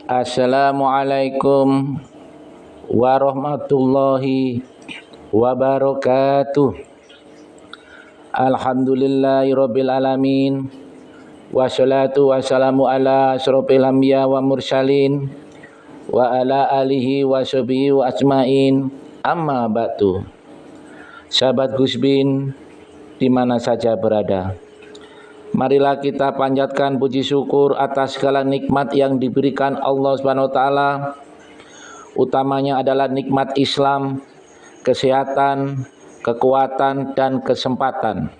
Assalamualaikum warahmatullahi wabarakatuh. Alhamdulillahirabbil alamin. Wassalatu wassalamu ala asyrofil anbiya wa mursalin wa ala alihi wa sahbihi wa ajmain. Amma ba'du. Sahabat Gusbin di mana saja berada, marilah kita panjatkan puji syukur atas segala nikmat yang diberikan Allah Subhanahu wa taala. Utamanya adalah nikmat Islam, kesehatan, kekuatan dan kesempatan.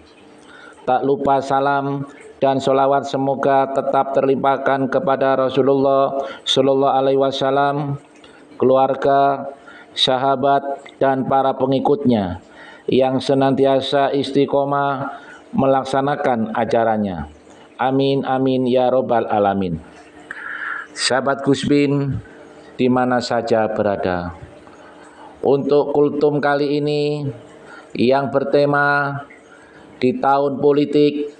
Tak lupa salam dan sholawat semoga tetap terlimpahkan kepada Rasulullah Sallallahu Alaihi Wasallam, keluarga, sahabat dan para pengikutnya yang senantiasa istiqomah melaksanakan ajarannya. Amin amin ya robbal alamin. Sahabat Gusbin di mana saja berada, untuk kultum kali ini yang bertema di tahun politik,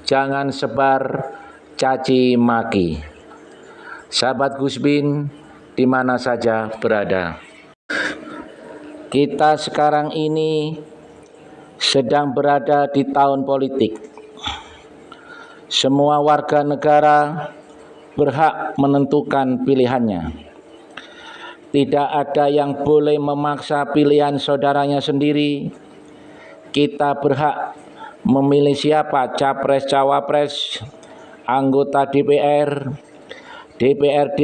jangan sebar caci maki. Sahabat Gusbin di mana saja berada, kita sekarang ini sedang berada di tahun politik. Semua warga negara berhak menentukan pilihannya. Tidak ada yang boleh memaksa pilihan saudaranya sendiri. Kita berhak memilih siapa capres cawapres, anggota DPR, DPRD,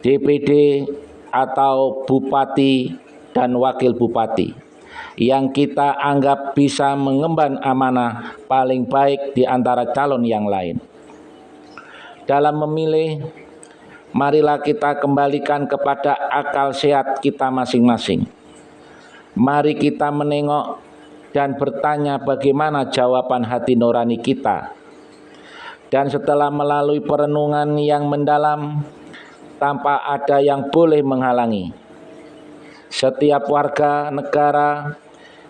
DPD atau bupati dan wakil bupati yang kita anggap bisa mengemban amanah paling baik di antara calon yang lain. Dalam memilih, marilah kita kembalikan kepada akal sehat kita masing-masing. Mari kita menengok dan bertanya bagaimana jawaban hati nurani kita. Dan setelah melalui perenungan yang mendalam, tanpa ada yang boleh menghalangi, setiap warga negara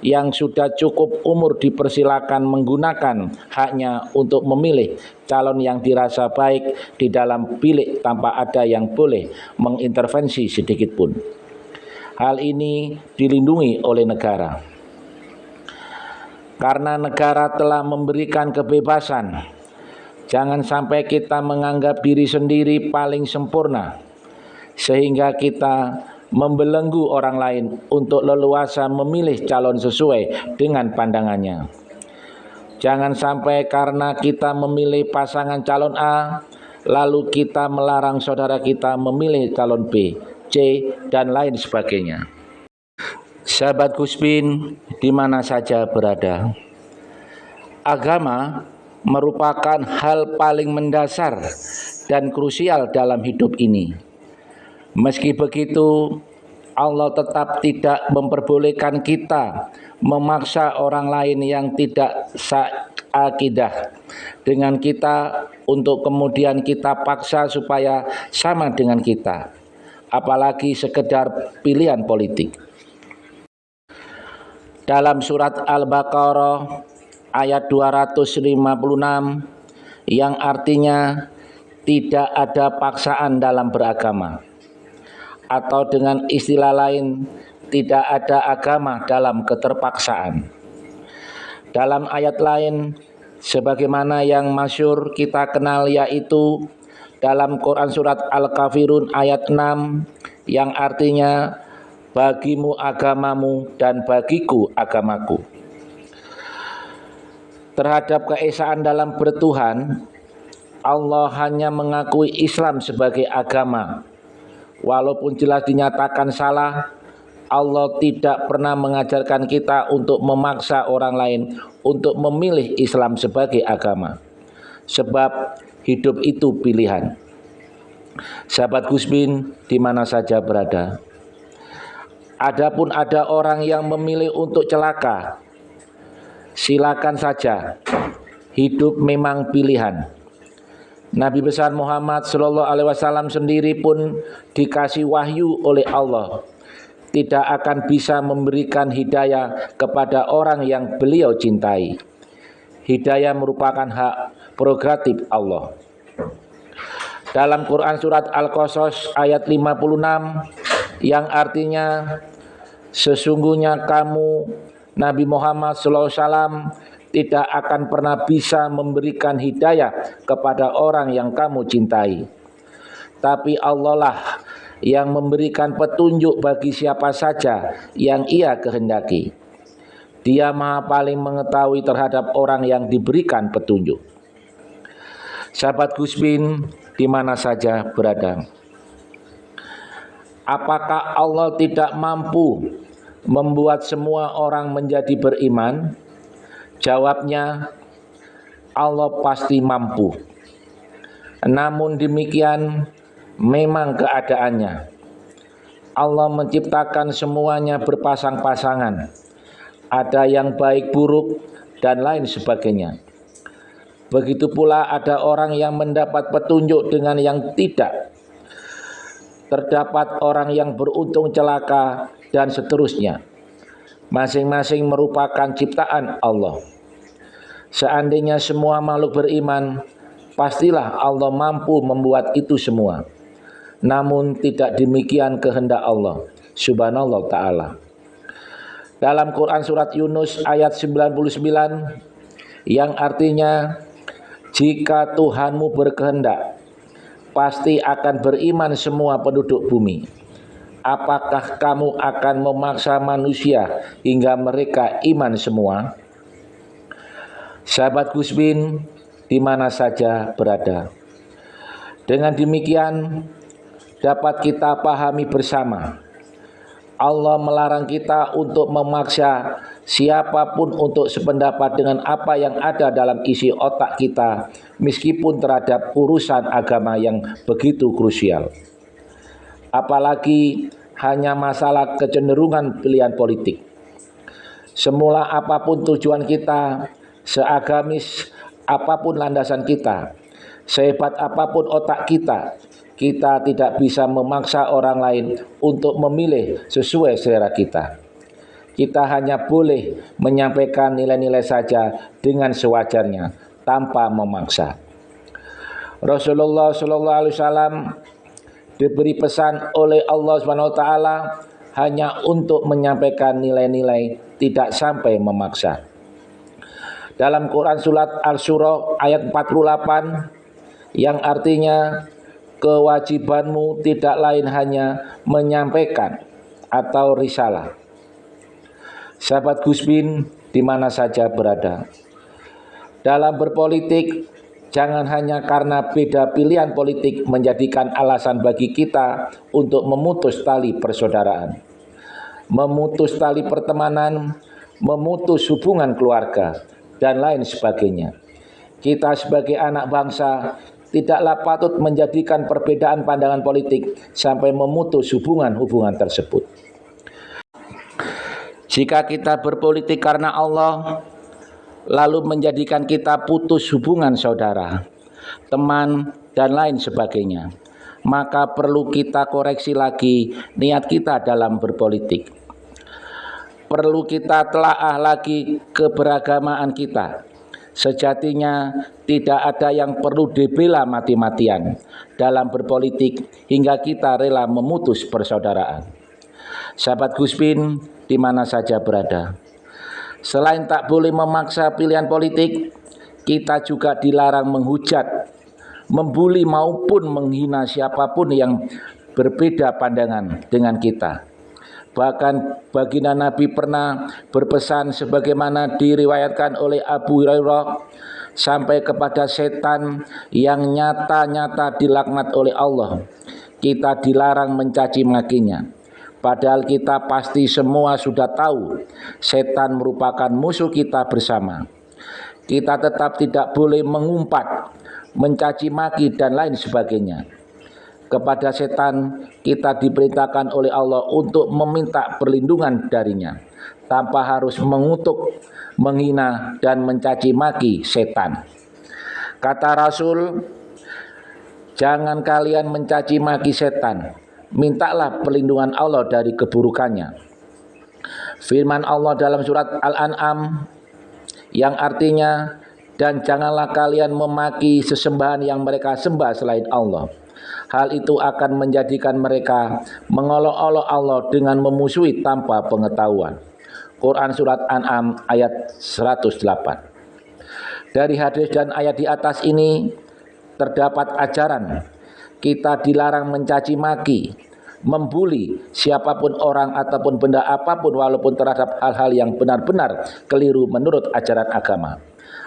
yang sudah cukup umur dipersilakan menggunakan haknya untuk memilih calon yang dirasa baik di dalam bilik tanpa ada yang boleh mengintervensi sedikit pun. Hal ini dilindungi oleh negara. Karena negara telah memberikan kebebasan, jangan sampai kita menganggap diri sendiri paling sempurna sehingga kita membelenggu orang lain untuk leluasa memilih calon sesuai dengan pandangannya. Jangan sampai karena kita memilih pasangan calon A, lalu kita melarang saudara kita memilih calon B, C, dan lain sebagainya. Sahabat Gusbin di mana saja berada, agama merupakan hal paling mendasar dan krusial dalam hidup ini. Meski begitu, Allah tetap tidak memperbolehkan kita memaksa orang lain yang tidak seakidah dengan kita untuk kemudian kita paksa supaya sama dengan kita, apalagi sekedar pilihan politik. Dalam surat Al-Baqarah ayat 256 yang artinya tidak ada paksaan dalam beragama, atau dengan istilah lain, tidak ada agama dalam keterpaksaan. Dalam ayat lain, sebagaimana yang masyhur kita kenal, yaitu dalam Quran surat Al-Kafirun ayat 6 yang artinya bagimu agamamu dan bagiku agamaku. Terhadap keesaan dalam bertuhan, Allah hanya mengakui Islam sebagai agama. Walaupun jelas dinyatakan salah, Allah tidak pernah mengajarkan kita untuk memaksa orang lain untuk memilih Islam sebagai agama. Sebab hidup itu pilihan. Sahabat Gusbin di mana saja berada, adapun ada orang yang memilih untuk celaka, silakan saja. Hidup memang pilihan. Nabi besar Muhammad Sallallahu Alaihi Wasallam sendiri pun dikasih wahyu oleh Allah, tidak akan bisa memberikan hidayah kepada orang yang beliau cintai. Hidayah merupakan hak prerogatif Allah. Dalam Quran surat Al-Qasas ayat 56 yang artinya sesungguhnya kamu Nabi Muhammad SAW tidak akan pernah bisa memberikan hidayah kepada orang yang kamu cintai, tapi Allah lah yang memberikan petunjuk bagi siapa saja yang Ia kehendaki. Dia Maha paling mengetahui terhadap orang yang diberikan petunjuk. Sahabat Gus Bin di mana saja berada, apakah Allah tidak mampu membuat semua orang menjadi beriman? Jawabnya, Allah pasti mampu. Namun demikian memang keadaannya. Allah menciptakan semuanya berpasang-pasangan. Ada yang baik buruk dan lain sebagainya. Begitu pula ada orang yang mendapat petunjuk dengan yang tidak. Terdapat orang yang beruntung celaka dan seterusnya. Masing-masing merupakan ciptaan Allah. Seandainya semua makhluk beriman, pastilah Allah mampu membuat itu semua. Namun tidak demikian kehendak Allah Subhanallah Ta'ala. Dalam Quran surat Yunus ayat 99 yang artinya, jika Tuhanmu berkehendak, pasti akan beriman semua penduduk bumi. Apakah kamu akan memaksa manusia hingga mereka iman semua? Sahabat Gus Bin di mana saja berada, dengan demikian dapat kita pahami bersama, Allah melarang kita untuk memaksa siapapun untuk sependapat dengan apa yang ada dalam isi otak kita, meskipun terhadap urusan agama yang begitu krusial. Apalagi hanya masalah kecenderungan pilihan politik. Semula apapun tujuan kita, seagamis apapun landasan kita, sehebat apapun otak kita, kita tidak bisa memaksa orang lain untuk memilih sesuai selera kita. Kita hanya boleh menyampaikan nilai-nilai saja dengan sewajarnya, tanpa memaksa. Rasulullah SAW diberi pesan oleh Allah SWT hanya untuk menyampaikan nilai-nilai, tidak sampai memaksa. Dalam Quran surat Al-Surah ayat 48 yang artinya, kewajibanmu tidak lain hanya menyampaikan atau risalah. Sahabat Gus Bin di mana saja berada, dalam berpolitik jangan hanya karena beda pilihan politik menjadikan alasan bagi kita untuk memutus tali persaudaraan, memutus tali pertemanan, memutus hubungan keluarga, dan lain sebagainya. Kita sebagai anak bangsa tidaklah patut menjadikan perbedaan pandangan politik sampai memutus hubungan-hubungan tersebut. Jika kita berpolitik karena Allah, lalu menjadikan kita putus hubungan saudara, teman, dan lain sebagainya, maka perlu kita koreksi lagi niat kita dalam berpolitik. Perlu kita telaah lagi keberagamaan kita. Sejatinya tidak ada yang perlu dibela mati-matian dalam berpolitik hingga kita rela memutus persaudaraan. Sahabat Gus Bin di mana saja berada, selain tak boleh memaksa pilihan politik, kita juga dilarang menghujat, membuli maupun menghina siapapun yang berbeda pandangan dengan kita. Bahkan baginda Nabi pernah berpesan sebagaimana diriwayatkan oleh Abu Hurairah, sampai kepada setan yang nyata-nyata dilaknat oleh Allah, kita dilarang mencaci makinya. Padahal kita pasti semua sudah tahu setan merupakan musuh kita bersama. Kita tetap tidak boleh mengumpat, mencaci maki dan lain sebagainya. Kepada setan kita diperintahkan oleh Allah untuk meminta perlindungan darinya, tanpa harus mengutuk, menghina, dan mencaci maki setan. Kata Rasul, jangan kalian mencaci maki setan, mintalah perlindungan Allah dari keburukannya. Firman Allah dalam surat Al-An'am yang artinya, dan janganlah kalian memaki sesembahan yang mereka sembah selain Allah. Hal itu akan menjadikan mereka mengolok-olok Allah dengan memusuhi tanpa pengetahuan. Quran Surat An'am ayat 108. Dari hadis dan ayat di atas ini terdapat ajaran kita dilarang mencaci maki, membuli siapapun orang ataupun benda apapun walaupun terhadap hal-hal yang benar-benar keliru menurut ajaran agama.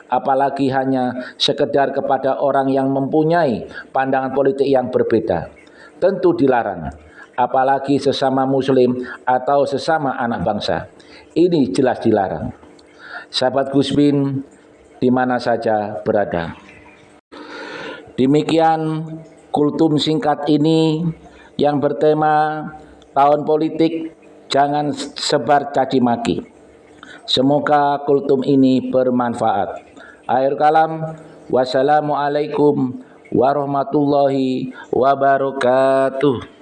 Apalagi hanya sekedar kepada orang yang mempunyai pandangan politik yang berbeda. Tentu dilarang, apalagi sesama muslim atau sesama anak bangsa. Ini jelas dilarang. Sahabat Gusmin di mana saja berada. Demikian kultum singkat ini yang bertema tahun politik, jangan sebar caci maki. Semoga kultum ini bermanfaat. Akhir kalam, wassalamualaikum warahmatullahi wabarakatuh.